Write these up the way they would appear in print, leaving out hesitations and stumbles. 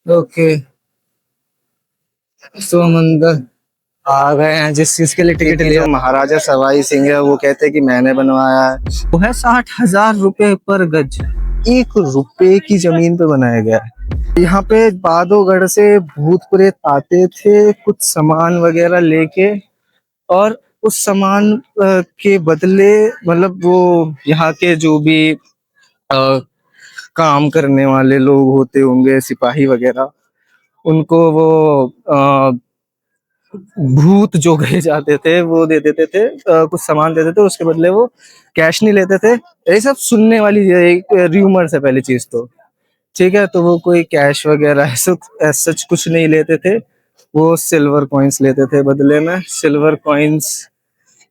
Okay, तो हम अंदर आ गए हैं। जिस चीज के लिए टिकट लिया, महाराजा सवाई सिंह है, वो कहते हैं कि मैंने बनवाया है। वो है 60,000 रुपए पर गज, 1 रुपए की जमीन पे बनाया गया है। यहाँ पे बादोगढ़ से भूत प्रेत आते थे कुछ सामान वगैरह लेके, और उस सामान के बदले, मतलब वो यहाँ के जो भी काम करने वाले लोग होते होंगे, सिपाही वगैरह, उनको वो भूत जो कहे जाते थे वो दे देते थे, कुछ सामान देते थे, उसके बदले वो कैश नहीं लेते थे। ये सब सुनने वाली एक र्यूमर है पहली चीज तो। ठीक है, तो वो कोई कैश वगैरह सच कुछ नहीं लेते थे। वो सिल्वर कॉइन्स लेते थे बदले में। सिल्वर कॉइन्स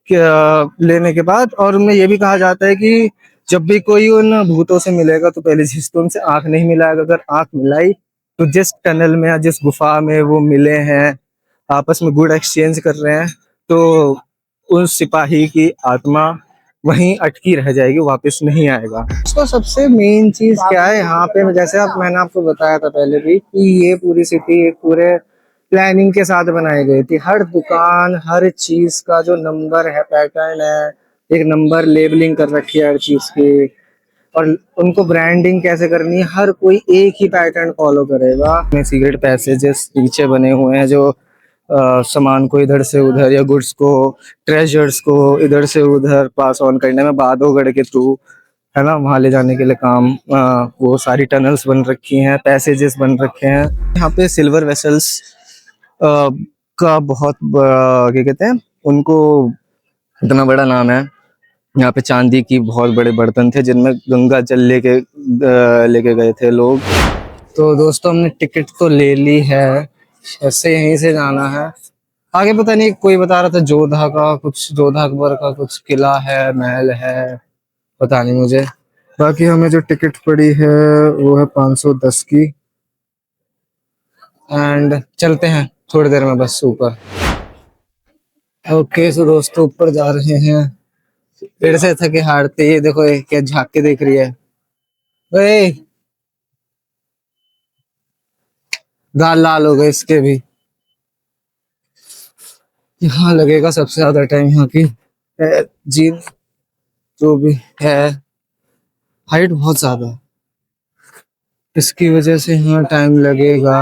लेने के बाद, और उनमें ये भी कहा जाता है कि जब भी कोई उन भूतों से मिलेगा तो पहले चीज तो उनसे आंख नहीं मिलाएगा। अगर आंख मिलाई तो जिस टनल में या जिस गुफा में वो मिले हैं, आपस में गुड एक्सचेंज कर रहे हैं, तो उस सिपाही की आत्मा वहीं अटकी रह जाएगी, वापस नहीं आएगा। तो सबसे मेन चीज क्या है यहाँ पे, जैसे मैंने आपको बताया था पहले भी, कि ये पूरी सिटी एक पूरे प्लानिंग के साथ बनाई गई थी। हर दुकान, हर चीज का जो नंबर है, पैटर्न है, एक नंबर लेबलिंग कर रखी है हर चीज की। और उनको ब्रांडिंग कैसे करनी है, हर कोई एक ही पैटर्न फॉलो करेगा। सीक्रेट पैसेजेस पीछे बने हुए हैं जो सामान को इधर से उधर, या गुड्स को, ट्रेजर्स को इधर से उधर पास ऑन करने में बादोगढ़ के थ्रू, है ना, वहां ले जाने के लिए काम, वो सारी टनल्स बन रखी हैं, पैसेजेस बन रखे हैं। यहाँ पे सिल्वर वेसल्स का बहुत क्या कहते हैं उनको, इतना बड़ा नाम है। यहाँ पे चांदी की बहुत बड़े बर्तन थे जिनमें गंगा जल लेके गए थे लोग। तो दोस्तों, हमने टिकट तो ले ली है, ऐसे यहीं से जाना है। आगे पता नहीं, कोई बता रहा था जोधा का कुछ, जोधा अकबर का कुछ किला है, महल है, पता नहीं मुझे। बाकी हमें जो टिकट पड़ी है वो है 510 की। एंड चलते हैं थोड़ी देर में बस ऊपर। ओके, सो दोस्तों ऊपर जा रहे हैं। फिर से थके हारते, ये देखो ये क्या झांक के देख रही है। ओए, गाल लाल हो गए इसके भी। यहाँ लगेगा सबसे ज्यादा टाइम, यहाँ की जीन जो भी है, हाइट बहुत ज्यादा है, इसकी वजह से यहाँ टाइम लगेगा।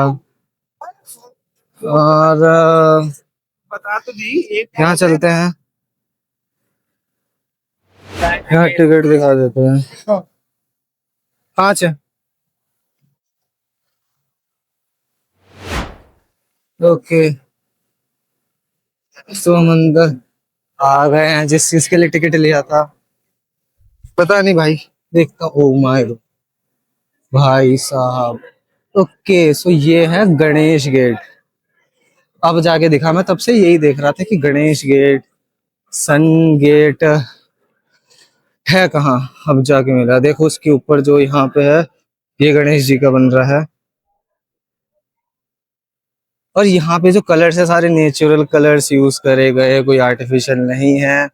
और बता तो दी, यहाँ चलते हैं, यहाँ टिकट दिखा देते हैं। पाँच है। ओके, तो हम अंदर आ गए हैं। जिस चीज के लिए टिकट लिया था पता नहीं भाई, देखता। ओ माय गॉड भाई साहब। ओके, सो ये है गणेश गेट। अब जाके दिखा, मैं तब से यही देख रहा था कि गणेश गेट, सन गेट है कहाँ। अब जाके मिला, देखो उसके ऊपर जो यहाँ पे है, ये गणेश जी का बन रहा है। और यहाँ पे जो कलर्स है सारे नेचुरल कलर्स यूज करे गए, कोई आर्टिफिशियल नहीं है।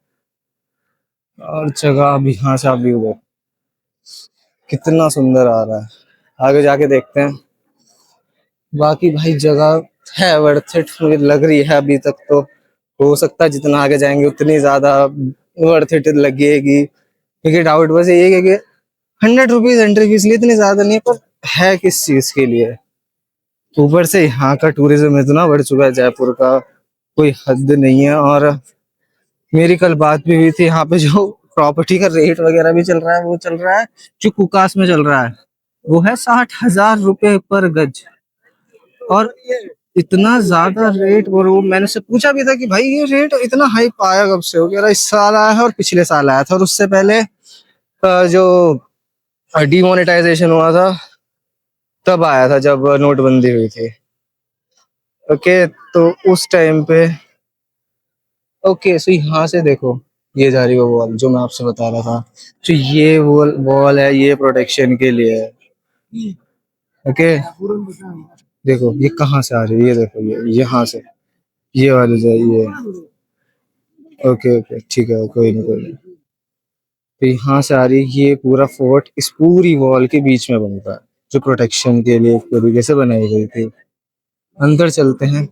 और जगह अब यहाँ से आप व्यू देखो कितना सुंदर आ रहा है। आगे जाके देखते हैं। बाकी भाई जगह है वर्थ इट, मुझे लग रही है अभी तक तो। हो सकता है जितना आगे जाएंगे उतनी ज्यादा वर्थ इट लगेगी, क्योंकि डाउट बस ये है कि 100 रुपीज एंट्री फीस लिए, इतनी ज्यादा नहीं है, पर है किस चीज के लिए। ऊपर से यहाँ का टूरिज्म इतना बढ़ चुका है जयपुर का, कोई हद नहीं है। और मेरी कल बात भी हुई थी, यहाँ पे जो प्रॉपर्टी का रेट वगैरह भी चल रहा है, वो चल रहा है जो कुकास में चल रहा है, वो है 60,000 रुपए पर गज। और इतना ज्यादा रेट, और वो मैंने से पूछा भी था कि भाई ये रेट इतना हाई पाया कब से हो गया। इस साल आया है और पिछले साल आया था, और उससे पहले जो डिमोनेटाइजेशन हुआ था तब आया था, जब नोटबंदी हुई थी। ओके, तो उस टाइम पे। ओके, सो यहाँ से देखो, ये जा रही है वो वॉल जो मैं आपसे बता रहा था। तो ये वॉल वॉल है, ये प्रोटेक्शन के लिए है। ओके, देखो ये कहाँ से आ रही है, ये देखो ये यहाँ से, ये वाली जो है ये। ओके ओके, ठीक है, कोई नहीं कोई नहीं। तो यहाँ से आ रही है, ये पूरा फोर्ट इस पूरी वॉल के बीच में बनता है, जो प्रोटेक्शन के लिए एक तरीके से बनाई गई थी। अंदर चलते हैं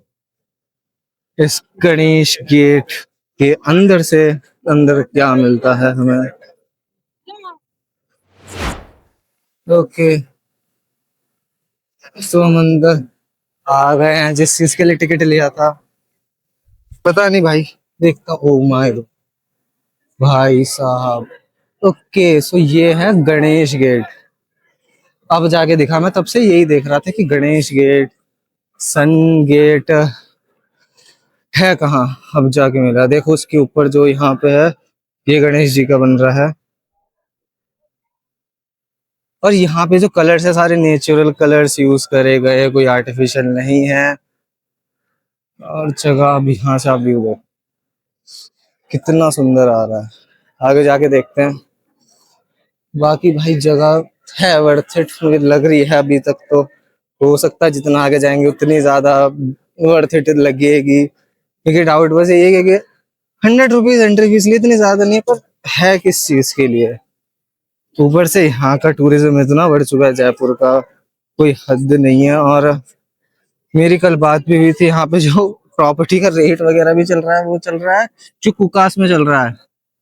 इस गणेश गेट के अंदर से। अंदर क्या मिलता है हमें? ओके, तो हम अंदर आ गए हैं। जिस चीज के लिए टिकट लिया था पता नहीं भाई, देखता। ओ माय भाई साहब। ओके, सो ये है गणेश गेट। अब जाके दिखा, मैं तब से यही देख रहा था कि गणेश गेट, सन गेट है कहाँ। अब जाके मिला, देखो उसके ऊपर जो यहाँ पे है, ये गणेश जी का बन रहा है। और यहाँ पे जो कलर्स है सारे नेचुरल कलर्स यूज करे गए, कोई आर्टिफिशियल नहीं है। और जगह भी, यहाँ से आप व्यू देखो कितना सुंदर आ रहा है। आगे जाके देखते हैं। बाकी भाई जगह है वर्थ इट, मुझे लग रही है अभी तक तो। हो सकता है जितना आगे जाएंगे उतनी ज्यादा वर्थ इट लगेगी, क्योंकि डाउट बस ये है कि 100 रुपीज एंट्री फीस लिए इतनी ज्यादा नहीं है, पर है किस चीज के लिए। ऊपर से यहाँ का टूरिज्म इतना बढ़ चुका है जयपुर का, कोई हद नहीं है। और मेरी कल बात भी हुई थी, यहाँ पे जो प्रॉपर्टी का रेट वगैरह भी चल रहा है, वो चल रहा है जो कुकास में चल रहा है,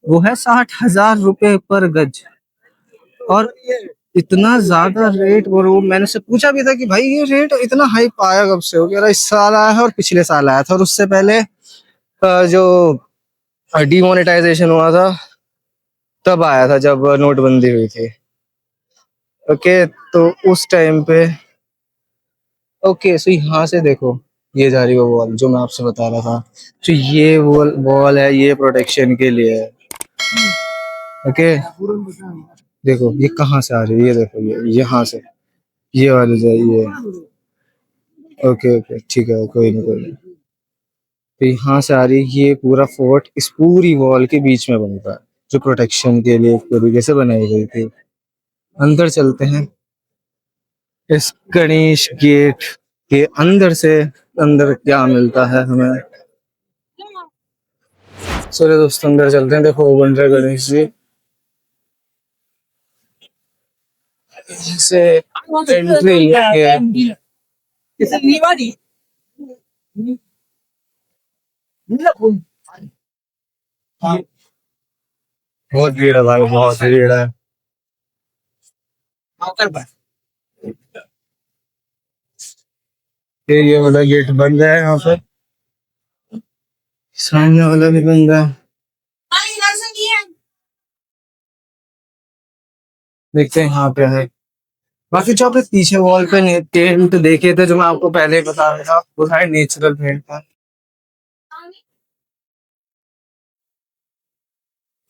वो है 60,000 रुपए पर गज। और इतना ज्यादा रेट। और वो मैंने से पूछा भी था कि भाई ये रेट इतना हाई आया कब से? हो गया इस साल आया है और पिछले साल आया था, और उससे पहले जो डिमोनेटाइजेशन हुआ था तब आया था, जब नोटबंदी हुई थी। ओके, तो उस टाइम पे। ओके, सो यहाँ से देखो, ये जा रही है वॉल जो मैं आपसे बता रहा था। तो ये वॉल वॉल है, ये प्रोटेक्शन के लिए है। ओके, देखो ये कहाँ से आ रही है, ये देखो, ये यहाँ से, ये वाली जाइए। ओके ओके, ठीक है, कोई नहीं कोई नहीं। तो यहाँ से आ रही है, ये पूरा फोर्ट इस पूरी वॉल के बीच में बनता है, जो प्रोटेक्शन के लिए एक तरीके से बनाई गई थी। अंदर चलते हैं इस गणेश गेट के अंदर से। अंदर क्या मिलता है हमें? चलो दोस्तों अंदर चलते हैं। देखो वो बन रहे गणेश जी से एंट्री है। बहुत भीड़ है भाई, बहुत भीड़ है। ये वाला गेट बंद है यहाँ पे, सामने वाला भी बंद है। देखते हैं यहाँ पे है। बाकी जो आपने पीछे वॉल पे टेंट देखे थे, जो मैं आपको पहले ही बता रहा था, वो सारे नेचुरल पेंट था।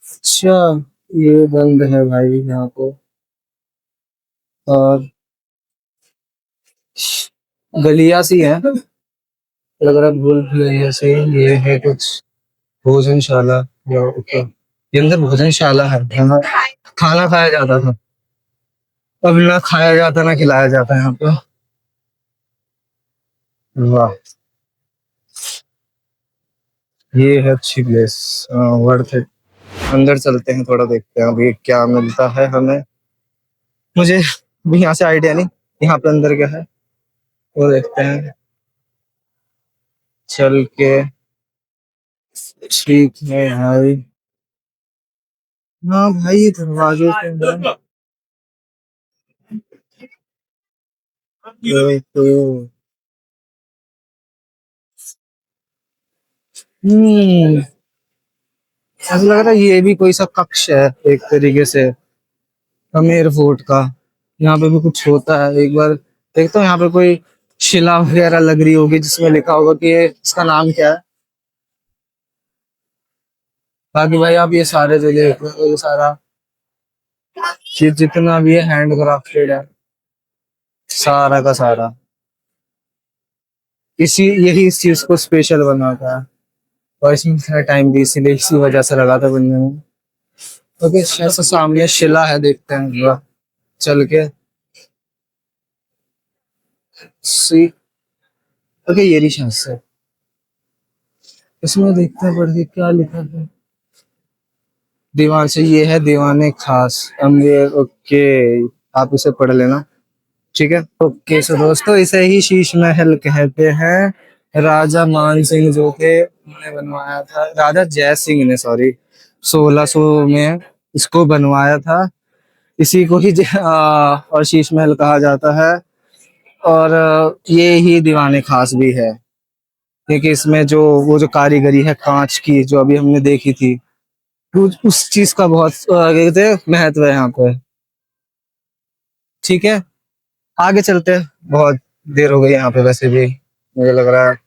अच्छा, ये बंद है भाई यहाँ पे। और गलिया सी है, लग रहा है भूल भुलैया से। ये है कुछ भोजनशाला या ऊपर, ये अंदर भोजनशाला है, यहाँ खाना खाया जाता था। अब ना खाया जाता ना खिलाया जाता है यहाँ पे। वाह, ये है अच्छी प्लेस, वर्थ इट। अंदर चलते हैं, थोड़ा देखते हैं अभी क्या मिलता है हमें। मुझे भी यहाँ से आइडिया नहीं यहाँ पे अंदर क्या है, वो देखते हैं चल के। ठीक है भाई। हाँ भाई, दरवाजे से अंदर। तो ऐसा लग रहा है ये भी कोई सा कक्ष है एक तरीके से, अमेर फोर्ट का। यहाँ पे भी कुछ होता है, एक बार देखता हूँ। यहाँ पे कोई शिला वगैरह लग रही होगी जिसमें लिखा होगा कि ये इसका नाम क्या है। बाकी भाई आप ये सारे जो देख रहे हो, ये सारा ये जितना भी है हैंड क्राफ्टेड है, सारा का सारा। इसी यही इस चीज को स्पेशल बनाता है। और इसमें थोड़ा टाइम भी इसीलिए इसी वजह से लगा था बनने में। ओके, ऐसा सामने शिला है, देखते हैं जरा चल के। सी, ओके, ये रही शायद। इसमें देखते हैं पढ़ के क्या लिखा है दीवार से। ये है दीवाने खास अमीर। ओके, आप इसे पढ़ लेना। ठीक है। ओके सो दोस्तों, इसे ही शीश महल कहते हैं। राजा मान सिंह जो थे उन्होंने बनवाया था, राजा जय सिंह ने, सॉरी, 1600 में इसको बनवाया था। इसी को ही और शीश महल कहा जाता है। और ये ही दीवाने खास भी है, क्योंकि इसमें जो वो जो कारीगरी है कांच की, जो अभी हमने देखी थी, उस चीज का बहुत क्या कहते हैं, महत्व है यहाँ पे। ठीक है, आगे चलते हैं, बहुत देर हो गई यहाँ पे वैसे भी, मुझे लग रहा है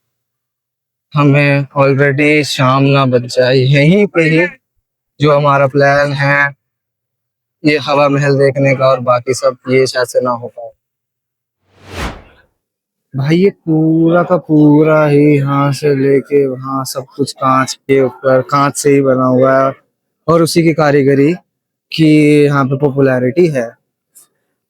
हमें ऑलरेडी शाम ना बच जाए। यहीं पे ही जो हमारा प्लान है ये हवा महल देखने का और बाकी सब, ये शायद से ना हो पाए। भाई ये पूरा का पूरा ही यहाँ से लेके वहां सब कुछ कांच के ऊपर, कांच से ही बना हुआ है। और उसी की कारीगरी की यहाँ पे पॉपुलैरिटी है,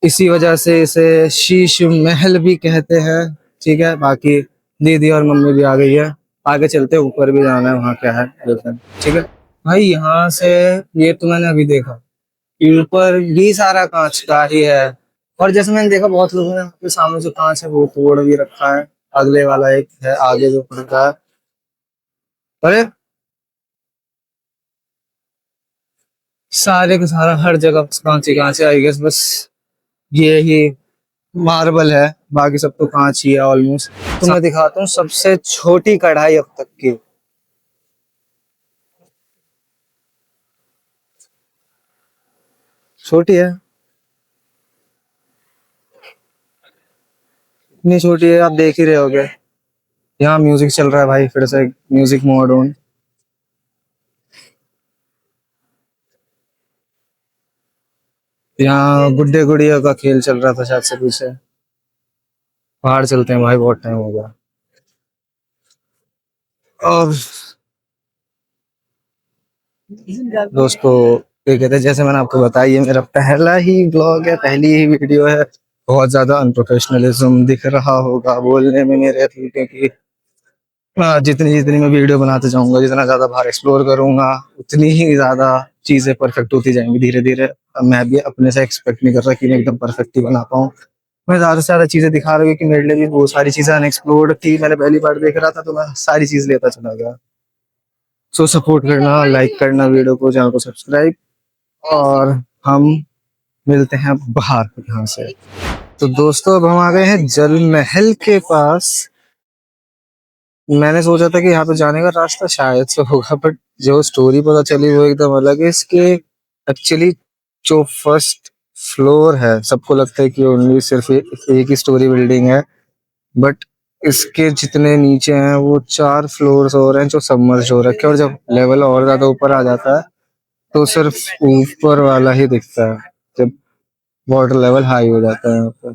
इसी वजह से इसे शीश महल भी कहते हैं। ठीक है, बाकी दीदी और मम्मी भी आ गई है, आगे चलते हैं, ऊपर भी जाना है, वहाँ क्या है देखते हैं। ठीक है भाई, यहाँ से ये तो मैंने अभी देखा कि ऊपर भी सारा कांच का ही है। और जैसे मैंने देखा बहुत लोगों ने अपने सामने जो कांच है वो तोड़ भी रखा है। अगले वाला एक है आगे जो पड़ता है, अरे सारे का सारा हर जगह कांच ही कांच है। आई गेस बस ये ही मार्बल है, बाकी सब तो कांच ही है ऑलमोस्ट। तो मैं दिखाता हूँ सबसे छोटी कढ़ाई अब तक की। छोटी है, इतनी छोटी है, आप देख ही रहे होगे। यहाँ म्यूजिक चल रहा है भाई, फिर से म्यूजिक मोड ऑन। यहाँ गुड्डे गुड़िया का खेल चल रहा था शायद से पीछे। बाहर चलते हैं भाई, बहुत टाइम हो गया। और दोस्तों, ये कहते हैं, जैसे मैंने आपको बताया ये मेरा पहला ही ब्लॉग है, पहली ही वीडियो है। बहुत ज्यादा अनप्रोफेशनलिज्म दिख रहा होगा बोलने में मेरे, क्योंकि जितनी जितनी मैं वीडियो बनाते जाऊंगा, जितना ज्यादा बाहर एक्सप्लोर करूंगा, उतनी ही ज्यादा चीजें परफेक्ट होती जाएंगी धीरे धीरे। मैं भी अपने से एक्सपेक्ट नहीं कर रहा कि मैं एकदम परफेक्ट ही बना पाऊँ। मैं ज्यादा से ज्यादा चीजें दिखा रहा हूँ कि मेरे लिए भी वो सारी चीजें अनएक्सप्लोर्ड थी, मैंने पहली बार देख रहा था, तो मैं सारी चीज लेता चला गया। सो सपोर्ट करना, लाइक करना वीडियो को, चैनल को सब्सक्राइब। और हम मिलते हैं बाहर यहाँ से। तो दोस्तों, अब हम आ गए हैं जल महल के पास। मैंने सोचा था कि यहाँ पे जाने का रास्ता शायद से होगा, बट जो स्टोरी पता चली वो एकदम अलग है इसके। एक्चुअली जो फर्स्ट फ्लोर है, सबको लगता है कि ओनली सिर्फ एक ही स्टोरी बिल्डिंग है, बट इसके जितने नीचे हैं वो 4 फ्लोर्स और हैं जो सबमर्ज हो रखे हैं। और जब लेवल और ज्यादा ऊपर आ जाता है तो सिर्फ ऊपर वाला ही दिखता है, जब वाटर लेवल हाई हो जाता है यहाँ पर।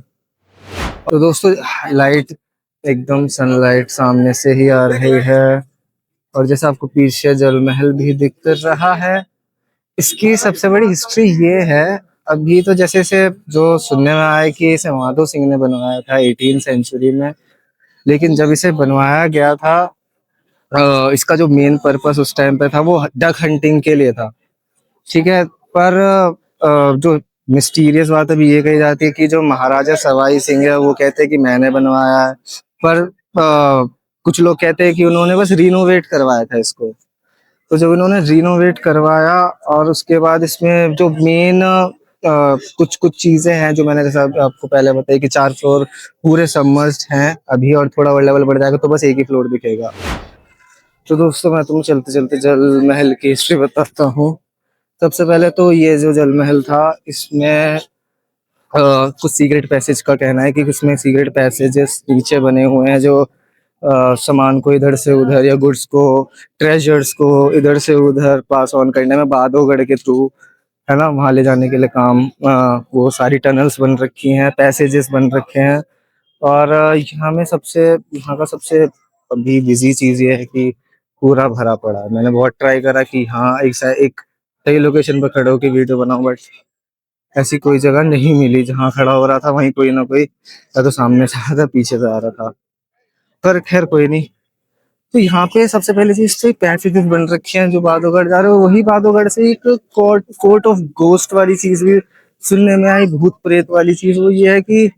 तो दोस्तों, लाइट एकदम सनलाइट सामने से ही आ रही है। और जैसे आपको पीछे जल महल भी दिख रहा है, इसकी सबसे बड़ी हिस्ट्री ये है। अभी तो जैसे से जो सुनने में आया कि इसे माधो सिंह ने बनवाया था 18 सेंचुरी में, लेकिन जब इसे बनवाया गया था, इसका जो मेन पर्पस उस टाइम पे था वो डक हंटिंग के लिए था। ठीक है, पर जो मिस्टीरियस बात अभी ये कही जाती है कि जो महाराजा सवाई सिंह है वो कहते हैं कि मैंने बनवाया है, पर कुछ लोग कहते हैं कि उन्होंने बस रिनोवेट करवाया था इसको। तो जब इन्होंने रिनोवेट करवाया और उसके बाद इसमें जो मेन कुछ कुछ चीजें हैं जो मैंने जैसा आपको पहले बताई कि 4 फ्लोर पूरे सबमर्ज्ड हैं अभी, और थोड़ा और लेवल बढ़ जाएगा तो बस एक ही फ्लोर दिखेगा। तो दोस्तों, मैं तुम्हें चलते चलते जल महल की हिस्ट्री बताता हूँ। सबसे पहले तो ये जो जल महल था, इसमें कुछ सीक्रेट पैसेज का कहना है कि इसमें सीक्रेट पैसेजेस नीचे बने हुए हैं, जो सामान को इधर से उधर या गुड्स को, ट्रेजर्स को इधर से उधर पास ऑन करने में बादोगढ़ के थ्रू, है ना, वहां ले जाने के लिए काम, वो सारी टनल्स बन रखी हैं, पैसेजेस बन रखे हैं। और यहाँ का सबसे अभी बिजी चीज ये है कि पूरा भरा पड़ा है। मैंने बहुत ट्राई करा कि हाँ एक सही लोकेशन पर खड़े होकर वीडियो बनाऊं, बट ऐसी कोई जगह नहीं मिली। जहाँ खड़ा हो रहा था वहीं कोई ना कोई या तो सामने से आ रहा था, पीछे से आ रहा था, पर खैर कोई नहीं। तो यहाँ पे सबसे पहले चीज तो पैसेजेस बन रखे हैं जो बादोगढ़ जा रहे हो, वही बादोगढ़ से एक कोर्ट ऑफ गोस्ट वाली चीज भी सुनने में आई, भूत प्रेत वाली चीज। वो ये है कि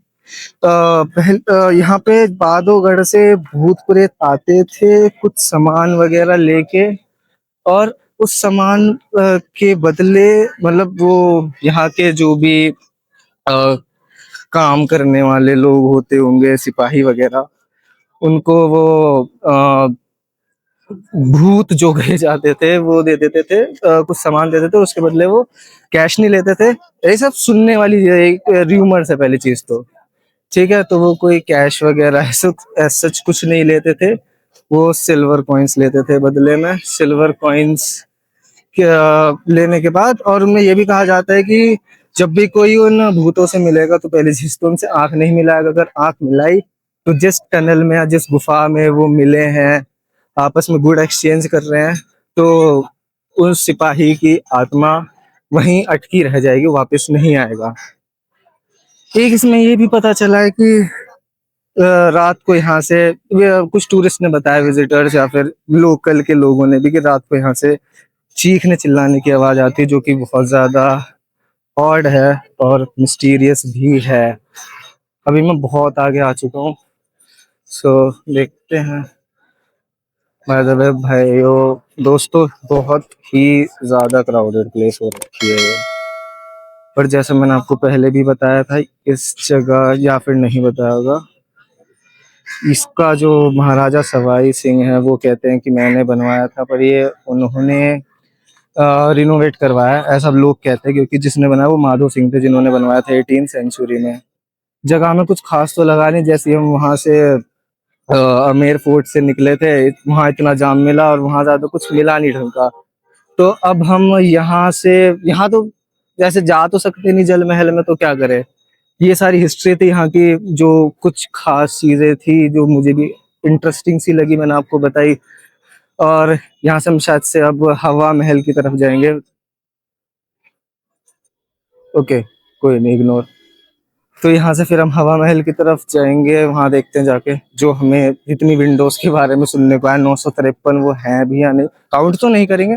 यहाँ पे बादोगढ़ से भूत प्रेत आते थे कुछ सामान वगैरह लेके, और उस सामान के बदले मतलब वो यहाँ के जो भी काम करने वाले लोग होते होंगे, सिपाही वगैरह, उनको वो भूत जो कहे जाते थे वो दे देते थे, कुछ सामान देते थे, उसके बदले वो कैश नहीं लेते थे। यही सब सुनने वाली एक र्यूमर है पहली चीज तो। ठीक है, तो वो कोई कैश वगैरह सच कुछ नहीं लेते थे। वो सिल्वर कॉइन्स लेते थे बदले में। सिल्वर कॉइन्स लेने के बाद, और उनमें ये भी कहा जाता है कि जब भी कोई उन भूतों से मिलेगा तो पहले चीज तो उनसे आंख नहीं मिलाएगा। अगर आंख मिलाई तो जिस टनल में या जिस गुफा में वो मिले हैं, आपस में गुड एक्सचेंज कर रहे हैं, तो उस सिपाही की आत्मा वहीं अटकी रह जाएगी, वापस नहीं आएगा। एक इसमें ये भी पता चला है कि रात को यहाँ से कुछ टूरिस्ट ने बताया, विजिटर्स या फिर लोकल के लोगों ने भी, कि रात को यहाँ से चीखने चिल्लाने की आवाज आती है, जो कि बहुत ज्यादा ऑड है और मिस्टीरियस भी है। अभी मैं बहुत आगे आ चुका हूँ, सो देखते हैं। बाय द वे भाइयों दोस्तों, बहुत ही ज्यादा क्राउडेड प्लेस हो रखी है ये। पर जैसे मैंने आपको पहले भी बताया था, इस जगह, या फिर नहीं बताया होगा, इसका जो महाराजा सवाई सिंह है वो कहते हैं कि मैंने बनवाया था, पर ये उन्होंने रिनोवेट करवाया, ऐसा लोग कहते हैं। क्योंकि जिसने बनाया वो माधो सिंह थे, जिन्होंने बनवाया था 18th सेंचुरी में। जगह में कुछ खास तो लगा नहीं। जैसे हम वहां से अमेर फोर्ट से निकले थे, वहां इतना जाम मिला, और वहां ज्यादा कुछ मिला नहीं ढंग का। तो अब हम यहाँ से, यहाँ तो जैसे जा तो सकते नहीं जल महल में, तो क्या करें। ये सारी हिस्ट्री थी यहाँ की, जो कुछ खास चीजें थी जो मुझे भी इंटरेस्टिंग सी लगी, मैंने आपको बताई। और यहाँ से हम शायद से अब हवा महल की तरफ जाएंगे। ओके, कोई नहीं, इग्नोर। तो यहाँ से फिर हम हवा महल की तरफ जाएंगे, वहां देखते हैं जाके जो हमें जितनी विंडोज के बारे में सुनने को आया, 953 वो हैं भी या नहीं, काउंट तो नहीं करेंगे,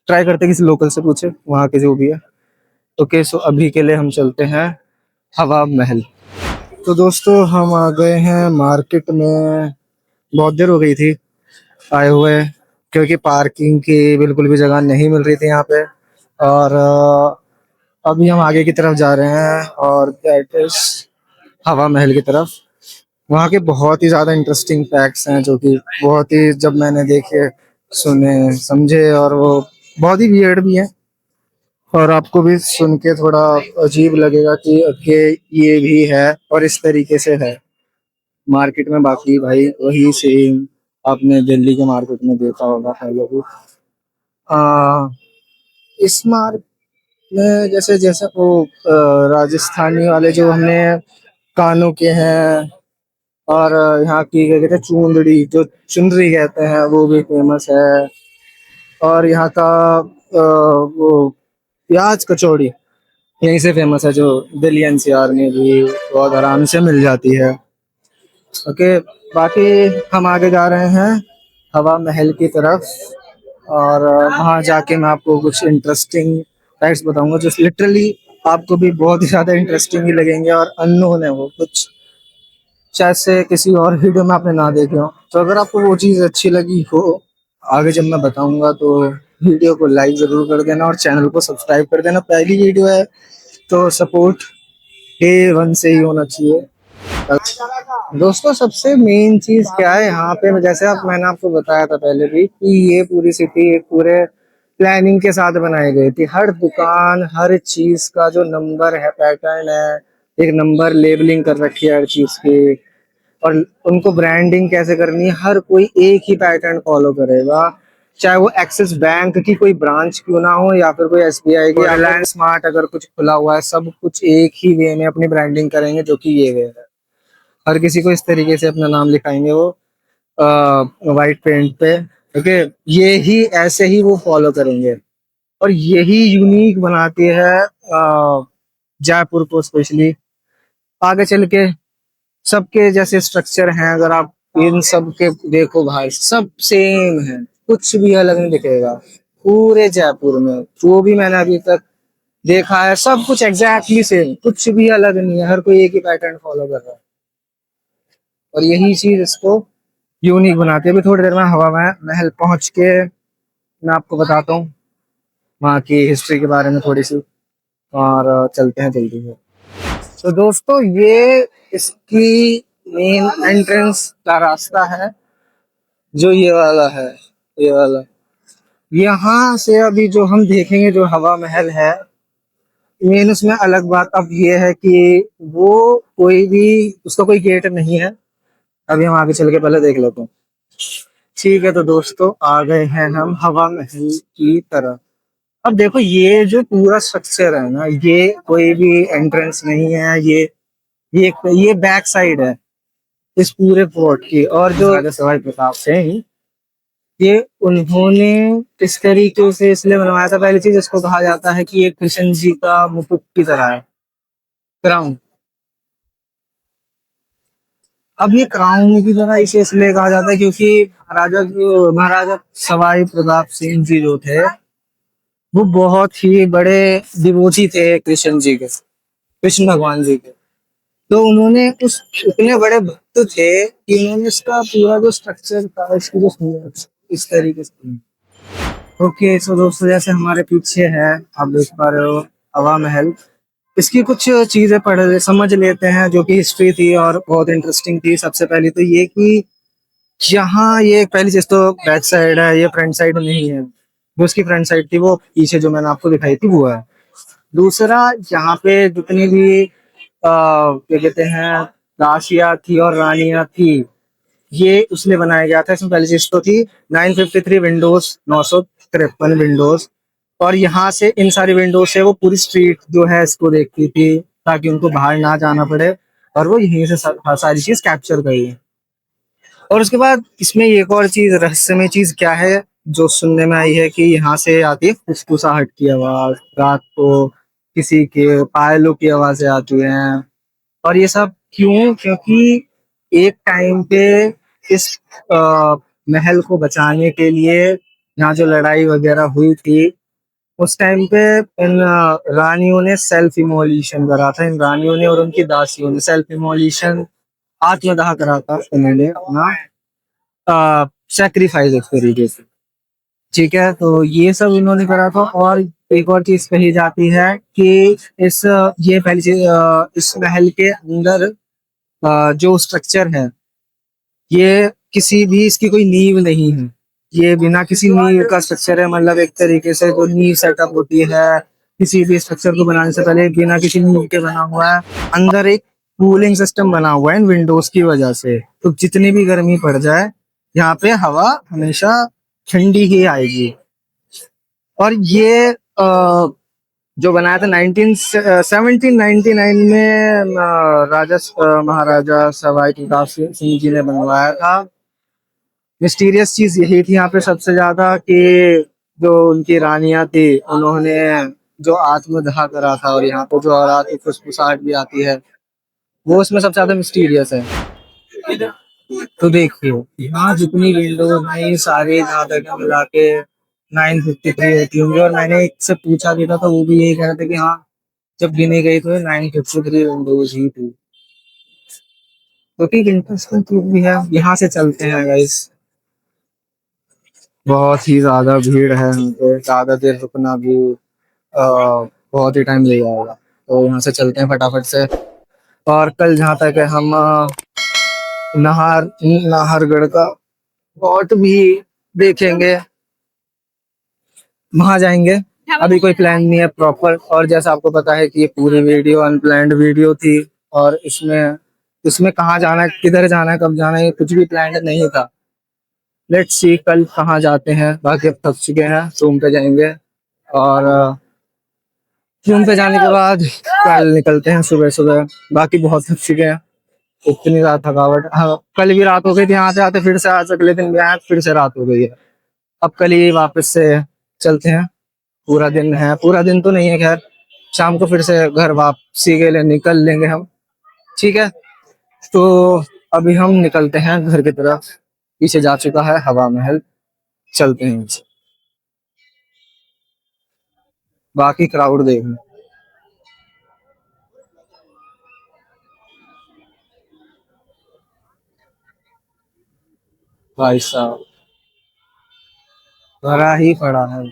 ट्राई करते किसी लोकल से पूछे वहां के जो भी है। ओके, सो अभी के लिए हम चलते हैं हवा महल। तो दोस्तों हम आ गए हैं मार्केट में। बहुत देर हो गई थी आए हुए, क्योंकि पार्किंग की बिल्कुल भी जगह नहीं मिल रही थी यहाँ पे। और अभी हम आगे की तरफ जा रहे हैं, और दैट इज हवा महल की तरफ। वहाँ के बहुत ही ज़्यादा इंटरेस्टिंग फैक्ट्स हैं, जो कि बहुत ही, जब मैंने देखे, सुने, समझे, और वो बहुत ही वियर्ड भी है। और आपको भी सुन के थोड़ा अजीब लगेगा कि ये भी है और इस तरीके से है मार्केट में। बाकी भाई वही सेम आपने दिल्ली के मार्केट में देखा होगा पहले भी। आ, इस मार्केट में जैसे जैसे वो राजस्थानी वाले जो हमने कानों के हैं, और यहाँ की क्या कहते हैं, चूंदड़ी, जो चुनरी कहते हैं, वो भी फेमस है। और यहाँ का वो प्याज कचौड़ी यहीं से फेमस है, जो दिल्ली एनसीआर में भी बहुत आराम से मिल जाती है। ओके, बाकी हम आगे जा रहे हैं हवा महल की तरफ, और वहाँ जाके मैं आपको कुछ इंटरेस्टिंग फैक्ट्स बताऊंगा, जो लिटरली आपको भी बहुत ही ज़्यादा इंटरेस्टिंग ही लगेंगे, और अननोन है वो कुछ, शायद से किसी और वीडियो में आपने ना देखे हो। तो अगर आपको वो चीज़ अच्छी लगी हो, आगे जब मैं बताऊंगा, तो वीडियो को लाइक ज़रूर कर देना और चैनल को सब्सक्राइब कर देना। पहली वीडियो है तो सपोर्ट डे वन से ही होना चाहिए। दोस्तों सबसे मेन चीज क्या है यहाँ पे, जैसे आप, मैंने आपको बताया था पहले भी, कि ये पूरी सिटी एक पूरे प्लानिंग के साथ बनाई गई थी। हर दुकान, हर चीज का जो नंबर है, पैटर्न है, एक नंबर लेबलिंग कर रखी है हर चीज की। और उनको ब्रांडिंग कैसे करनी है, हर कोई एक ही पैटर्न फॉलो करेगा। चाहे वो एक्सिस बैंक की कोई ब्रांच क्यों ना हो, या फिर कोई एसबीआई की, रिलायंस स्मार्ट अगर कुछ खुला हुआ है, सब कुछ एक ही वे में अपनी ब्रांडिंग करेंगे, जो कि ये वे है। हर किसी को इस तरीके से अपना नाम लिखाएंगे वो वाइट पेंट पे। ओके, ये ही ऐसे ही वो फॉलो करेंगे, और यही यूनिक बनाती है जयपुर को स्पेशली। आगे चल के सबके जैसे स्ट्रक्चर हैं, अगर आप इन सब के देखो भाई, सब सेम है, कुछ भी अलग नहीं दिखेगा पूरे जयपुर में। जो भी मैंने अभी तक देखा है, सब कुछ एग्जैक्टली सेम, कुछ भी अलग नहीं है, हर कोई एक ही पैटर्न फॉलो कर रहा है। और यही चीज इसको यूनिक बनाती है। अभी थोड़ी देर में हवा महल पहुंच के मैं आपको बताता हूँ वहाँ की हिस्ट्री के बारे में थोड़ी सी, और चलते हैं जल्दी से। तो दोस्तों ये इसकी मेन एंट्रेंस का रास्ता है, जो ये वाला है, ये वाला। यहाँ से अभी जो हम देखेंगे जो हवा महल है, मेन उसमें अलग बात अब ये है कि वो कोई भी, उसका कोई गेट नहीं है। अभी हम आगे चल के पहले देख लेते हैं। ठीक है, तो दोस्तों आ गए हैं हम हवा महल की तरफ। अब देखो ये जो पूरा स्ट्रक्चर है ना, ये कोई भी एंट्रेंस नहीं है, ये बैक साइड है इस पूरे फोर्ट की। और जो राजा सवाई प्रताप सिंह, ये उन्होंने इस तरीके से इसलिए बनवाया था। पहली चीज, इसको कहा जाता है कि ये कृष्ण जी का मुकुट की तरह है, क्राउन। अब ये क्राउन की तरह इसे इसलिए कहा जाता है क्योंकि महाराजा सवाई प्रताप सिंह जी जो थे, वो बहुत ही बड़े डिवोटी थे कृष्ण जी के, कृष्ण भगवान जी के। तो उन्होंने उस इतने बड़े भक्त थे कि उन्होंने इसका पूरा जो स्ट्रक्चर था, इसकी जो इस तरीके से। ओके, सो दोस्तों जैसे हमारे पीछे है, आप देख पा रहे हो हवा महल। इसकी कुछ चीजें पढ़ समझ लेते हैं जो कि हिस्ट्री थी और बहुत इंटरेस्टिंग थी। सबसे पहले तो ये कि यहाँ ये पहली चीज तो बैक साइड है, ये फ्रंट साइड नहीं है। जो उसकी फ्रंट साइड थी वो पीछे जो मैंने आपको दिखाई थी वो है। दूसरा, यहाँ पे जितनी भी क्या कहते हैं दासियां थी और रानियां थी, ये उसने बनाया गया था। इसमें पहली चीज तो थी 953 विंडोज, 953 विंडोज। और यहाँ से इन सारी विंडोज से वो पूरी स्ट्रीट जो है इसको देखती थी, ताकि उनको बाहर ना जाना पड़े, और वो यहीं से सारी चीज कैप्चर करी है। और उसके बाद इसमें एक और चीज, रहस्यमय चीज क्या है जो सुनने में आई है कि यहाँ से आती है फुसफुसाहट की आवाज, रात को किसी के पायलों की आवाजें आती हैं। और ये सब क्यों? क्योंकि एक टाइम पे इस महल को बचाने के लिए यहाँ जो लड़ाई वगैरह हुई थी, उस टाइम पे इन रानियों ने सेल्फ इमोलिशन करा था। इन रानियों ने और उनकी दासियों ने सेल्फ इमोलिशन, आत्मदाह करा था उन्होंने अपना, सेक्रीफाइस एक तरीके से। ठीक है, तो ये सब इन्होंने करा था। और एक और चीज कही जाती है कि इस ये पहली चीज, इस महल के अंदर जो स्ट्रक्चर है, ये किसी भी इसकी कोई नींव नहीं है। ये बिना किसी नींव का स्ट्रक्चर है। मतलब एक तरीके से जो नींव सेटअप होती है किसी भी स्ट्रक्चर को बनाने से पहले, बिना किसी नींव के बना हुआ है। अंदर एक कूलिंग सिस्टम बना हुआ है इन विंडोज की वजह से, तो जितनी भी गर्मी पड़ जाए यहाँ पे हवा हमेशा ठंडी ही आएगी। और ये जो बनाया था 1799 में, महाराजा सवाई प्रताप सिंह जी ने बनवाया था। मिस्टीरियस चीज यही थी यहाँ पे सबसे ज्यादा कि जो उनकी रानियां थी, उन्होंने जो आत्मदाह करा था, और यहाँ पे जो औरत की फुसफुसाहट भी आती है, वो उसमें सबसे ज्यादा मिस्टीरियस है। तो देखियो यहाँ जितनी विंडोज हैं ये सारे यहाँ तक मिला के 953 होती होंगी। और मैंने एक से पूछा भी था तो वो भी यही कह रहे थे कि हाँ, जब गिनी गई तो 953 विंडोज ही थी। तो ठीक इंटरेस्टिंग चीज भी है। यहाँ से चलते हैं गाइस, बहुत ही ज्यादा भीड़ है यहाँ पे, ज्यादा देर रुकना भी बहुत ही टाइम ले जाएगा। तो यहाँ से चलते हैं फटाफट से। और कल जहाँ तक है हम नाहरगढ़ का फोर्ट भी देखेंगे, वहां जाएंगे। अभी कोई प्लान नहीं है प्रॉपर। और जैसा आपको पता है कि ये पूरी वीडियो अनप्लान्ड वीडियो थी, और इसमें इसमें कहाँ जाना है, किधर जाना है, कब जाना है, ये कुछ भी प्लान नहीं था। लेट्स सी कल कहाँ जाते हैं। बाकी अब थक चुके हैं, रूम पे जाएंगे, और रूम पे जाने के बाद कल निकलते हैं सुबह सुबह। बाकी बहुत थक चुके हैं, इतनी ज्यादा थकावट। हाँ, कल भी रात हो गई थी यहाँ से आते, फिर से आज अगले दिन भी आए, फिर से रात हो गई है। अब कल ही वापस से चलते हैं। पूरा दिन है, पूरा दिन तो नहीं है खैर, शाम को फिर से घर वापसी के लिए निकल लेंगे हम। ठीक है, तो अभी हम निकलते हैं घर की तरफ। पीछे जा चुका है हवा महल, चलते हैं। बाकी क्राउड देखना। भाई साहब भरा ही पड़ा है।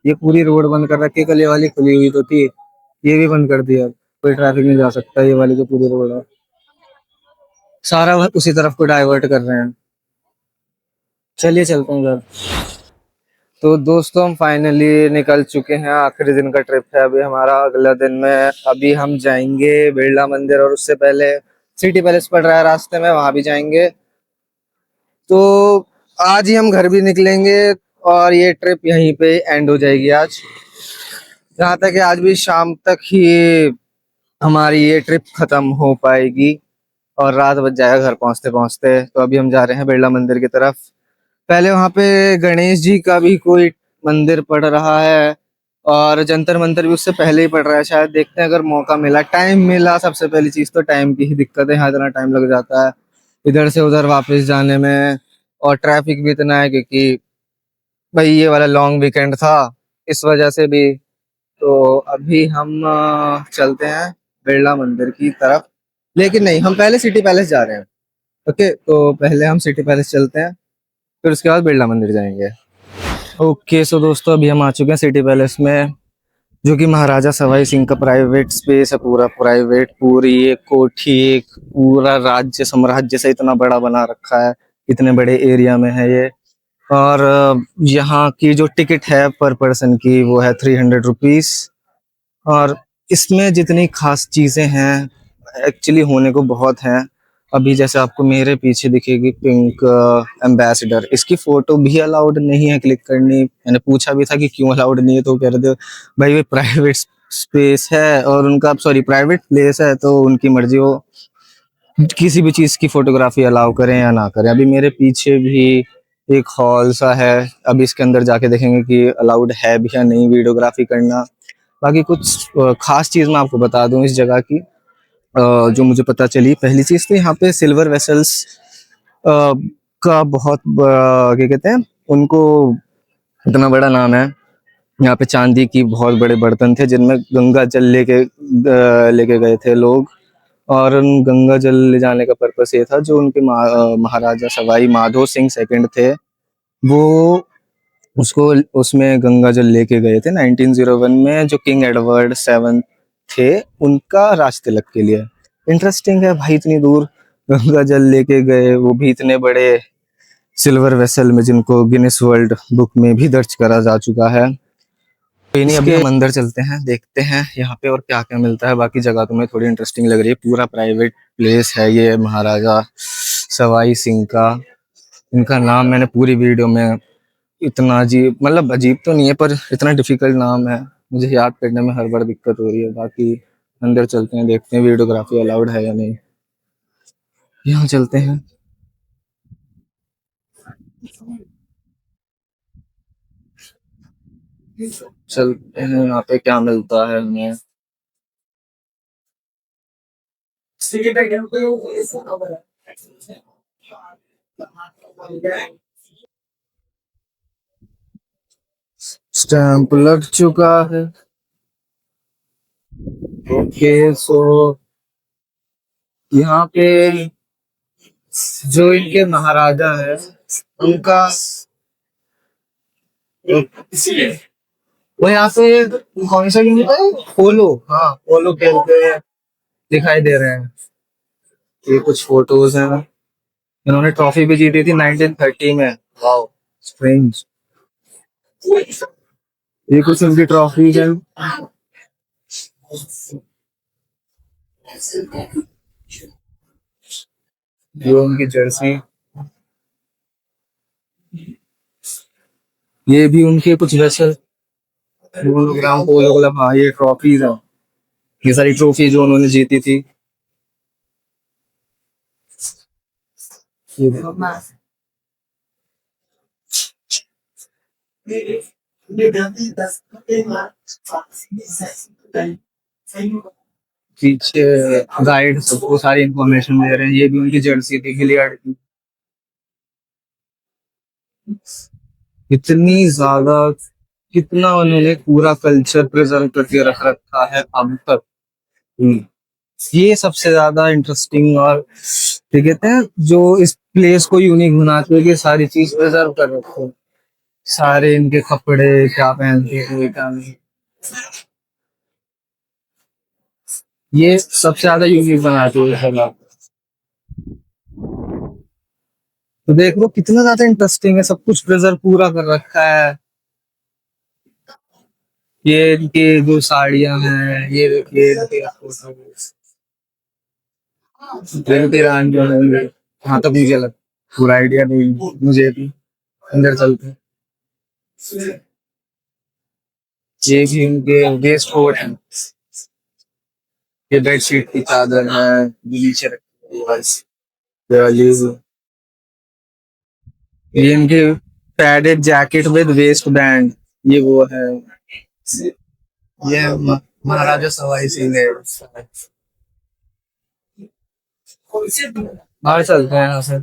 ये पूरी रोड बंद कर रखी है, कल ये वाली खुली हुई तो थी, ये भी बंद कर दिया। कोई ट्रैफिक नहीं जा सकता, ये वाली जो पूरी रोड है सारा उसी तरफ को डाइवर्ट कर रहे हैं। चलिए चलते हैं घर। तो दोस्तों हम फाइनली निकल चुके हैं, आखिरी दिन का ट्रिप है अभी हमारा, अगला दिन में अभी हम जाएंगे बिरला मंदिर, और उससे पहले सिटी पैलेस पड़ रहा है रास्ते में, वहां भी जाएंगे। तो आज ही हम घर भी निकलेंगे और ये ट्रिप यहीं पे एंड हो जाएगी आज। जहाँ तक है आज भी शाम तक ही हमारी ये ट्रिप खत्म हो पाएगी और रात बज जाएगा घर पहुंचते पहुंचते। तो अभी हम जा रहे हैं बिरला मंदिर की तरफ। पहले वहां पे गणेश जी का भी कोई मंदिर पड़ रहा है और जंतर मंतर भी उससे पहले ही पड़ रहा है शायद। देखते हैं अगर मौका मिला, टाइम मिला। सबसे पहली चीज तो टाइम की ही दिक्कत है, यहाँ इतना टाइम लग जाता है इधर से उधर वापस जाने में, और ट्रैफिक भी इतना है क्योंकि भाई ये वाला लॉन्ग वीकेंड था इस वजह से भी। तो अभी हम चलते हैं बिरला मंदिर की तरफ, लेकिन नहीं, हम पहले सिटी पैलेस जा रहे हैं। ओके, तो पहले हम सिटी पैलेस चलते हैं, फिर उसके बाद बिरला मंदिर जाएंगे। ओके सो दोस्तों अभी हम आ चुके हैं सिटी पैलेस में, जो कि महाराजा सवाई सिंह का प्राइवेट स्पेस है, पूरा प्राइवेट। पूरी एक कोठी, एक पूरा राज्य साम्राज्य से इतना बड़ा बना रखा है, इतने बड़े एरिया में है ये। और यहाँ की जो टिकट है पर पर्सन की वो है 300 रुपीज। और इसमें जितनी खास चीजें हैं एक्चुअली होने को बहुत हैं। अभी जैसे आपको मेरे पीछे दिखेगी पिंक एम्बेसडर, इसकी फोटो भी अलाउड नहीं है क्लिक करनी। मैंने पूछा भी था कि क्यों अलाउड नहीं है, तो कह रहे थे भाई ये प्राइवेट स्पेस है और उनका, सॉरी प्राइवेट प्लेस है, तो उनकी मर्जी हो किसी भी चीज की फोटोग्राफी अलाउ करें या ना करें। अभी मेरे पीछे भी एक हॉल सा है, अभी इसके अंदर जाके देखेंगे कि अलाउड है भी या नहीं वीडियोग्राफी करना। बाकी कुछ खास चीज मैं आपको बता दूं इस जगह की, जो मुझे पता चली। पहली चीज तो यहाँ पे सिल्वर वेसल्स का बहुत क्या कहते हैं उनको, इतना बड़ा नाम है। यहाँ पे चांदी की बहुत बड़े बर्तन थे जिनमें गंगा जल लेके गए थे लोग। और उन गंगा जल ले जाने का पर्पस ये था, जो उनके महाराजा सवाई माधो सिंह सेकंड थे, वो उसको उसमें गंगा जल लेके गए थे 1901 में, जो किंग एडवर्ड सेवन थे उनका राज तिलक के लिए। इंटरेस्टिंग है भाई, इतनी दूर गंगा जल लेके गए, वो भी इतने बड़े सिल्वर वेसल में, जिनको गिनेस वर्ल्ड बुक में भी दर्ज करा जा चुका है। कोई नहीं, अभी हम अंदर चलते हैं, देखते हैं यहाँ पे और क्या क्या मिलता है। बाकी जगह तो मुझे थोड़ी इंटरेस्टिंग लग रही है, पूरा प्राइवेट प्लेस है ये महाराजा सवाई सिंह का। इनका नाम मैंने पूरी वीडियो में, इतना अजीब, मतलब अजीब तो नहीं है पर इतना डिफिकल्ट नाम है, मुझे याद करने में हर बार दिक्कत हो रही है। बाकी अंदर चलते हैं, देखते हैं वीडियोग्राफी अलाउड है या नहीं। यहाँ चलते हैं। चलते हैं यहाँ पे क्या मिलता है हमें। स्टैंप लग चुका है। ओके सो यहाँ पे जो इनके महाराजा है उनका, वो यहाँ पे कौन सा गेम है, पोलो, हाँ पोलो खेलते हैं दिखाई दे रहे हैं। ये कुछ फोटोज हैं, इन्होंने ट्रॉफी भी जीती थी 1930 में। Wow strange. ये कुछ उनकी ट्रॉफी है, ये उनकी जर्सी, ये भी उनके कुछ वेसल, मोनोग्राम पोलो क्लब। हाँ ये ट्रॉफीज है, ये सारी ट्रॉफी जो उन्होंने जीती थी। ये देखो। पीछे गाइड सबको सारी इंफॉर्मेशन दे रहे हैं, ये भी उनकी जर्सी थी गिलियाड की। इतनी ज्यादा, कितना उन्होंने पूरा कल्चर प्रिजर्व करके रख रखा है अब तक। ये सबसे ज्यादा इंटरेस्टिंग और ठीक कहते हैं जो इस प्लेस को यूनिक बनाते हैं कि सारी चीज प्रिजर्व कर रखो, सारे इनके कपड़े क्या पहनते हैं क्या नहीं, ये सबसे ज्यादा यूनिक बनाते हैं सब। तो देख लो कितना ज्यादा इंटरेस्टिंग है, सब कुछ प्रिजर्व पूरा कर रखा है। ये इनकी जो साड़ियां हैं, ये देखिए इनके रंग बिरंगे। हाँ तो मुझे लग पूरा आइडिया नहीं मुझे भी, अंदर चलते हैं। ये भी इनके वेस्ट कोट है, ये बेडशीट की चादर है जो नीचे रखी है बस। ये इनके padded jacket with waste band, ये वो है। ये महाराजा सवाई सिंह है। बाहर चलते हैं यहाँ से।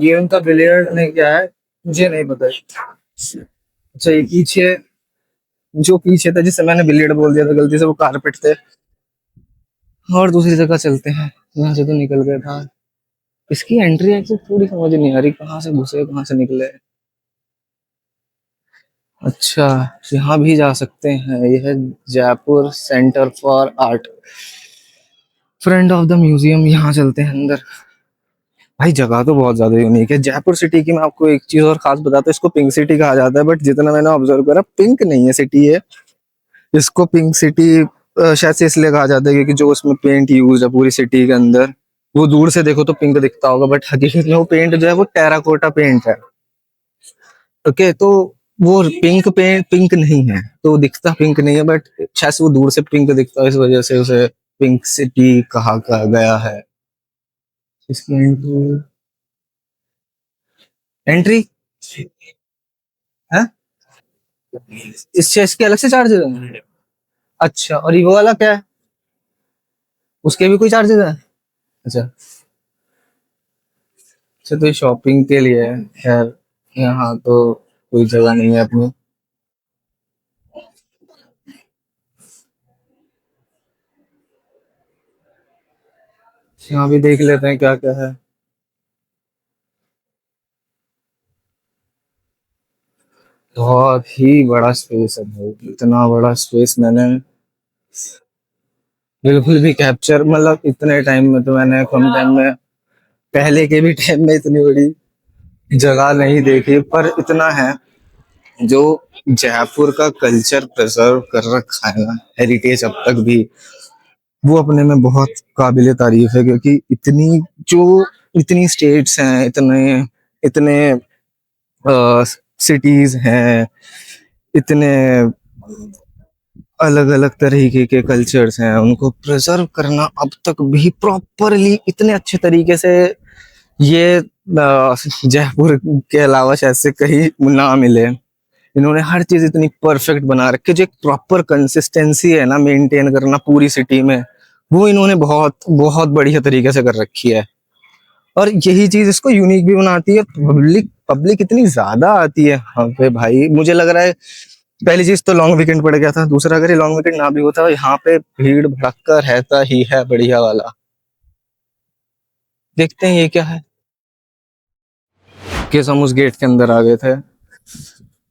ये उनका बिलियर्ड ने क्या है मुझे नहीं पता। अच्छा ये पीछे, जो पीछे था जिससे मैंने बिलियर्ड बोल दिया था गलती से, वो कारपेट थे। और दूसरी जगह चलते हैं, यहाँ से तो निकल गया था। इसकी एंट्री एग्जिट थोड़ी समझ नहीं आ रही, कहाँ से घुसे कहाँ से निकले। अच्छा यहाँ भी जा सकते हैं, यह है Jaipur centre for art, front of the museum. यहाँ चलते हैं अंदर। भाई जगह तो बहुत ज्यादा यूनिक है जयपुर सिटी की। मैं आपको एक चीज और खास बताता हूँ, इसको पिंक सिटी कहा जाता है, बट जितना मैंने ऑब्जर्व करा पिंक नहीं है सिटी है। इसको पिंक सिटी शायद से इसलिए कहा जाता है क्योंकि जो उसमें पेंट यूज है पूरी सिटी के अंदर, वो दूर से देखो तो पिंक दिखता होगा, बट हकीकत में वो पेंट जो है वो टेराकोटा पेंट है। ओके तो वो पिंक पेंट पिंक नहीं है, तो दिखता पिंक नहीं है, बट शायद से वो दूर से पिंक दिखता है, इस वजह से उसे पिंक सिटी कहा गया है। इसकी एंट्री है, इस चेस के अलग से चार्जेस है। अच्छा और ये वो वाला क्या है, उसके भी कोई चार्जेस है। अच्छा अच्छा तो ये शॉपिंग के लिए है। खैर यहाँ तो कोई जगह नहीं है अपनी। यहाँ भी देख लेते हैं क्या क्या है। बहुत ही बड़ा स्पेस है भाई, इतना बड़ा स्पेस मैंने बिल्कुल भी कैप्चर, मतलब इतने टाइम में तो मैंने कम टाइम में, पहले के भी टाइम में इतनी बड़ी जगह नहीं देखी, पर इतना है जो जयपुर का कल्चर प्रिजर्व कर रखा है ना, हेरिटेज अब तक भी, वो अपने में बहुत काबिले तारीफ है। क्योंकि जो इतनी स्टेट्स हैं, इतने इतने सिटीज हैं, इतने अलग अलग तरीके के कल्चर्स हैं, उनको प्रिजर्व करना अब तक भी प्रॉपरली इतने अच्छे तरीके से, ये जयपुर के अलावा शायद से कहीं ना मिले। इन्होंने हर चीज इतनी परफेक्ट बना रखी, जो एक प्रॉपर कंसिस्टेंसी है ना मेंटेन करना पूरी सिटी में, वो इन्होंने बहुत बहुत बढ़िया तरीके से कर रखी है। और यही चीज इसको यूनिक भी बनाती है। पब्लिक पब्लिक इतनी ज्यादा आती है यहाँ पे भाई, मुझे लग रहा है पहली चीज तो लॉन्ग वीकेंड पड़ गया था, दूसरा अगर ये लॉन्ग वीकेंड ना भी होता यहाँ पे भीड़ भड़का रहता ही है बढ़िया वाला। देखते हैं ये क्या है। कि हम उस गेट के अंदर आ गए थे।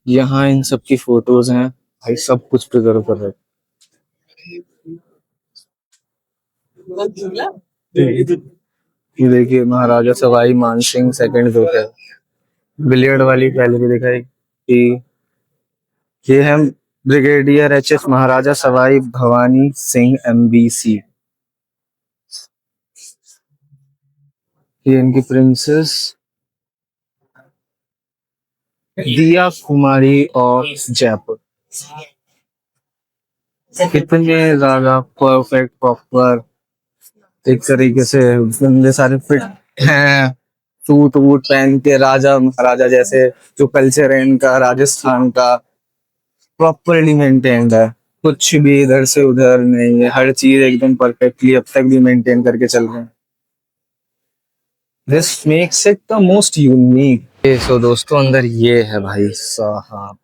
यहाँ इन सब की फोटोज हैं भाई, सब कुछ प्रिजर्व कर रहे हैं। ये देखिए महाराजा सवाई मानसिंह सेकंड जो है, बिलियर्ड वाली गैलरी दिखाई कि ये है ब्रिगेडियर एच एस महाराजा सवाई भवानी सिंह एमबीसी। ये इनकी प्रिंसेस दिया कुमारी और जयपुर। कितने ज्यादा परफेक्ट प्रॉपर एक तरीके से बंदे सारे फिट हैं, सूट वूट पहन के राजा महाराजा जैसे, जो कल्चर है इनका राजस्थान का प्रॉपरली मेंटेन्ड है। कुछ भी इधर से उधर नहीं है, हर चीज एकदम परफेक्टली अब तक भी मेंटेन करके चल रहे हैं। This makes it the most unique. So दोस्तों अंदर ये है भाई साहब,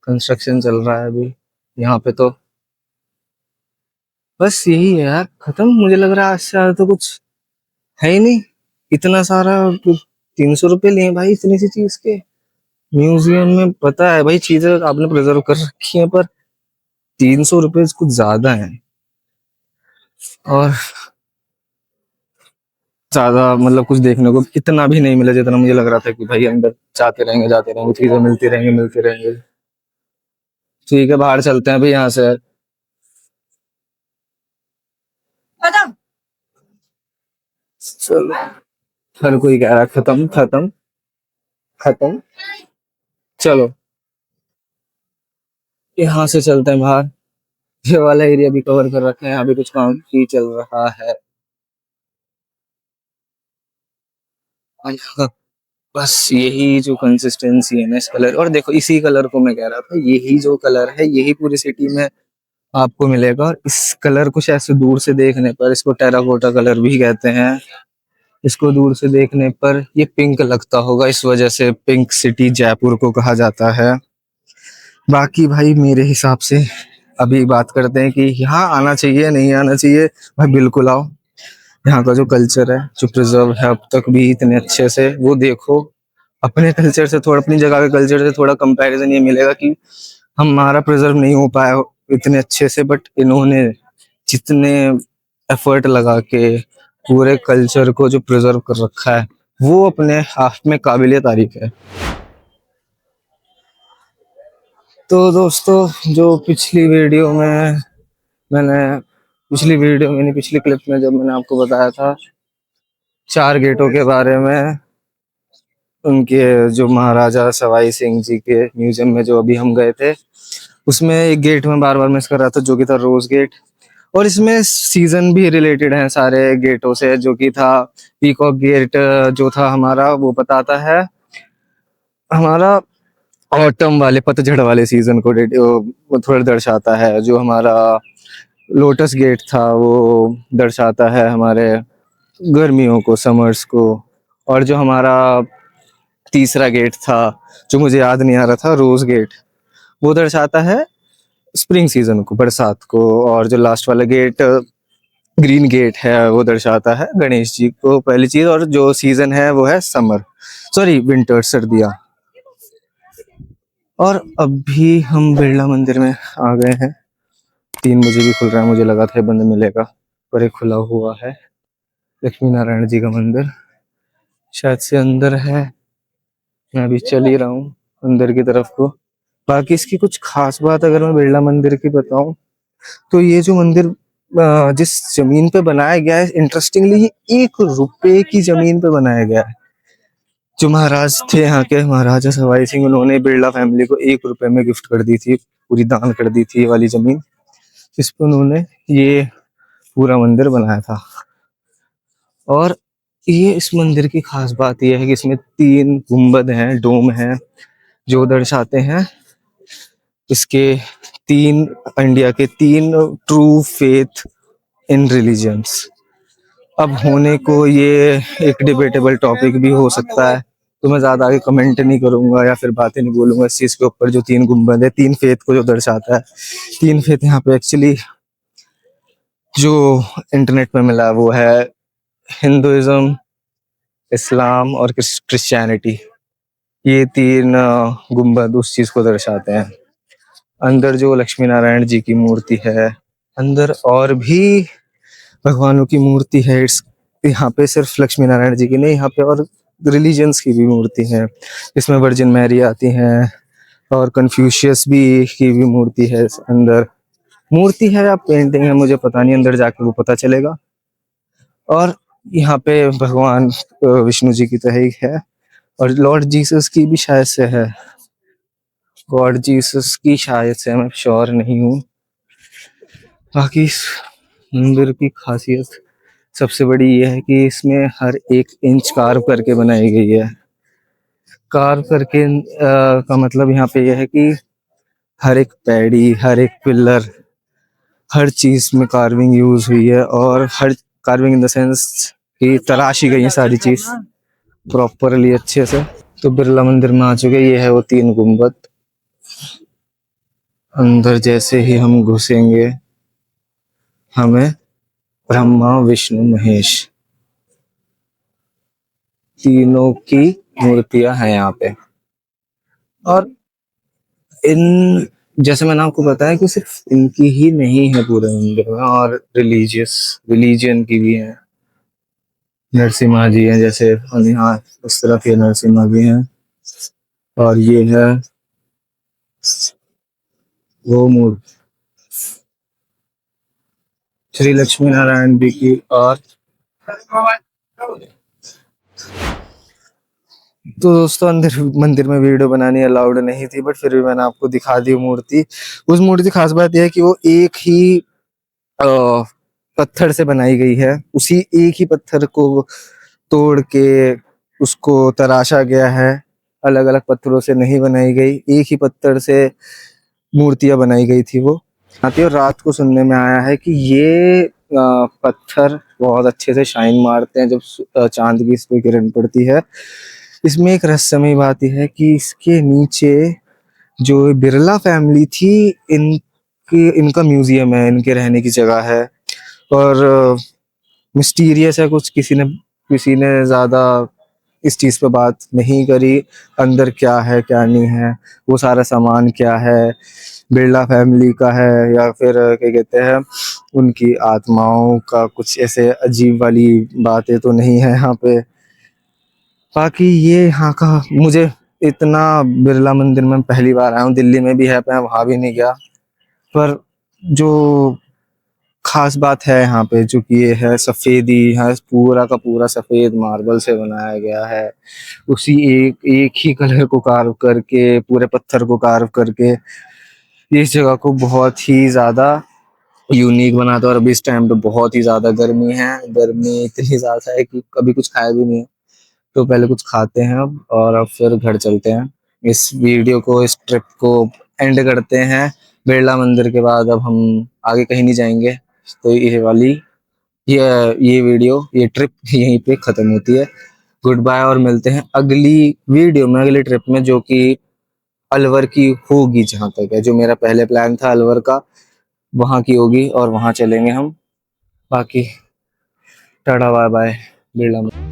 कंस्ट्रक्शन चल रहा है अभी यहाँ पे तो। बस यही है यार, खत्म। मुझे लग रहा है आज से ज्यादा तो कुछ है ही नहीं। इतना सारा 300 रुपये लिए भाई इतनी सी चीज के। म्यूजियम में पता है भाई चीजें आपने प्रिजर्व कर रखी है, पर 300 रुपये कुछ ज्यादा है। और ज्यादा मतलब कुछ देखने को इतना भी नहीं मिला जितना मुझे लग रहा था कि भाई अंदर जाते रहेंगे चीजें मिलती रहेंगे। ठीक है, बाहर चलते हैं भाई यहाँ से। चलो, हर कोई कह रहा है खत्म खत्म खत्म। चलो यहाँ से चलते हैं बाहर। ये वाला एरिया भी कवर कर रखा है, यहाँ भी कुछ काम ही चल रहा है। और यहाँ बस यही जो कंसिस्टेंसी है ना इस कलर, और देखो इसी कलर को मैं कह रहा था, यही जो कलर है यही पूरी सिटी में आपको मिलेगा। और इस कलर कुछ ऐसे दूर से देखने पर, इसको टेराकोटा कलर भी कहते हैं, इसको दूर से देखने पर ये पिंक लगता होगा, इस वजह से पिंक सिटी जयपुर को कहा जाता है। बाकी भाई मेरे हिसाब से अभी बात करते हैं कि यहाँ आना चाहिए नहीं आना चाहिए। भाई बिल्कुल आओ, यहाँ का जो कल्चर है जो प्रिजर्व है अब तक भी इतने अच्छे से, वो देखो। अपने कल्चर से थोड़ा, अपनी जगह के कल्चर से थोड़ा कंपैरिजन ये मिलेगा कि हमारा प्रिजर्व नहीं हो पाया इतने अच्छे से, बट इन्होंने जितने एफर्ट लगा के पूरे कल्चर को जो प्रिजर्व कर रखा है वो अपने आप में काबिलियत तारीफ है। तो दोस्तों जो मैंने पिछली क्लिप में जब मैंने आपको बताया था 4 गेटों के बारे में, उनके जो महाराजा सवाई सिंह जी के म्यूजियम में जो अभी हम गए थे, उसमें एक गेट में बार बार मिस कर रहा था जो कि था रोज गेट। और इसमें सीजन भी रिलेटेड है सारे गेटों से, जो कि था पीकॉक गेट जो था हमारा, वो बताता है हमारा ऑटम वाले पतझड़ वाले सीजन को वो थोड़ा दर्शाता है। जो हमारा लोटस गेट था वो दर्शाता है हमारे गर्मियों को, समर्स को। और जो हमारा तीसरा गेट था जो मुझे याद नहीं आ रहा था, रोज गेट, वो दर्शाता है स्प्रिंग सीजन को, बरसात को। और जो लास्ट वाला गेट ग्रीन गेट है वो दर्शाता है गणेश जी को, पहली चीज। और जो सीजन है वो है समर, सॉरी विंटर, सर्दियाँ। और अभी हम बिरला मंदिर में आ गए हैं। 3 बजे भी खुल रहा है, मुझे लगा था बंद मिलेगा पर ये खुला हुआ है। लक्ष्मी नारायण जी का मंदिर शायद से अंदर है, मैं अभी चल ही रहा हूँ अंदर की तरफ को। बाकी इसकी कुछ खास बात अगर मैं बिरला मंदिर की बताऊं, तो ये जो मंदिर जिस जमीन पे बनाया गया है, इंटरेस्टिंगली ये 1 रुपए की जमीन पे बनाया गया है। जो महाराज थे यहाँ के, महाराजा सवाई सिंह, उन्होंने बिरला फैमिली को 1 रुपए में गिफ्ट कर दी थी, पूरी दान कर दी थी ये वाली जमीन, जिस पर उन्होंने ये पूरा मंदिर बनाया था। और ये इस मंदिर की खास बात यह है कि इसमें 3 गुंबद हैं, डोम हैं, जो दर्शाते हैं इसके 3, इंडिया के 3 ट्रू फेथ इन रिलीजन्स। अब होने को ये एक डिबेटेबल टॉपिक भी हो सकता है, तो मैं ज्यादा आगे कमेंट नहीं करूंगा या फिर बातें नहीं बोलूंगा इस चीज के ऊपर। जो 3 गुंबद है, 3 फेथ को जो दर्शाता है, 3 फेथ यहाँ पे एक्चुअली जो इंटरनेट पे मिला वो है हिंदुइज्म, इस्लाम और क्रिश्चियनिटी। ये 3 गुंबद उस चीज को दर्शाते हैं। अंदर जो लक्ष्मी नारायण जी की मूर्ति है, अंदर और भी भगवानों की मूर्ति है। इट्स यहाँ पे सिर्फ लक्ष्मी नारायण जी की नहीं, यहाँ पे और रिलीजन्स की भी मूर्ति है। इसमें वर्जिन मैरी आती हैं और कन्फ्यूशियस भी की भी मूर्ति है। अंदर मूर्ति है या पेंटिंग है मुझे पता नहीं, अंदर जाके वो पता चलेगा। और यहाँ पे भगवान विष्णु जी की तो ही है, और लॉर्ड जीसस की भी शायद से है, गॉड जीसस की शायद से, मैं श्योर नहीं हूँ। बाकी इस मंदिर की खासियत सबसे बड़ी यह है कि इसमें हर 1 इंच कार्व करके बनाई गई है। कार्व करके का मतलब यहाँ पे यह है कि हर एक पैड़ी, हर एक पिलर, हर चीज में कार्विंग यूज हुई है। और हर कार्विंग इन द सेंस कि तराशी गई है सारी चीज प्रॉपरली अच्छे से। तो बिरला मंदिर में आ चुके, ये है वो 3 गुंबद। अंदर जैसे ही हम घुसेंगे हमें ब्रह्मा विष्णु महेश तीनों की मूर्तियां हैं यहाँ पे। और इन, जैसे मैंने आपको बताया कि सिर्फ इनकी ही नहीं है पूरे मंदिर में, और रिलीजियन की भी है। नरसिम्हा जी हैं जैसे, और यहाँ उस तरफ ये नरसिम्हा भी हैं, और ये है वो मूर्ति श्री लक्ष्मी नारायण जी की। और तो दोस्तों, अंदर मंदिर में वीडियो बनानी अलाउड नहीं थी, बट फिर भी मैंने आपको दिखा दी मूर्ति। उस मूर्ति की खास बात यह है कि वो एक ही अ, पत्थर से बनाई गई है। उसी एक ही पत्थर को तोड़ के उसको तराशा गया है, अलग अलग पत्थरों से नहीं बनाई गई, एक ही पत्थर से मूर्तियां बनाई गई थी वो। आती, और रात को सुनने में आया है कि ये पत्थर बहुत अच्छे से शाइन मारते हैं जब चांद की इस पे किरण पड़ती है। इसमें एक रहस्यमयी बात यह है कि इसके नीचे जो बिरला फैमिली थी, इनका म्यूजियम है, इनके रहने की जगह है। और मिस्टीरियस है कुछ, किसी ने ज्यादा इस चीज पे बात नहीं करी, अंदर क्या है क्या नहीं है, वो सारा सामान क्या है, बिरला फैमिली का है या फिर क्या कहते हैं उनकी आत्माओं का, कुछ ऐसे अजीब वाली बातें तो नहीं है यहाँ पे। बाकी ये यहाँ का, मुझे इतना, बिरला मंदिर में पहली बार आया हूँ, दिल्ली में भी है, मैं वहां भी नहीं गया। पर जो खास बात है यहाँ पे, जो कि ये है सफेदी, यहाँ पूरा का पूरा सफेद मार्बल से बनाया गया है। उसी एक एक ही कलर को कार्व करके, पूरे पत्थर को कार्व करके इस जगह को बहुत ही ज्यादा यूनिक बनाता है। और अभी इस टाइम पे बहुत ही ज्यादा गर्मी है, गर्मी इतनी ज्यादा है कि कभी कुछ खाया भी नहीं है। तो पहले कुछ खाते हैं अब, और अब फिर घर चलते हैं। इस वीडियो को, इस ट्रिप को एंड करते हैं। बिरला मंदिर के बाद अब हम आगे कहीं नहीं जाएंगे। तो ये ये वीडियो, ये ट्रिप यहीं पे खत्म होती है। गुड बाय, और मिलते हैं अगली वीडियो में, अगली ट्रिप में, जो कि अलवर की होगी। जहां तक है, जो मेरा पहले प्लान था अलवर का, वहां की होगी, और वहां चलेंगे हम। बाकी टाटा बाय बाय बिरला।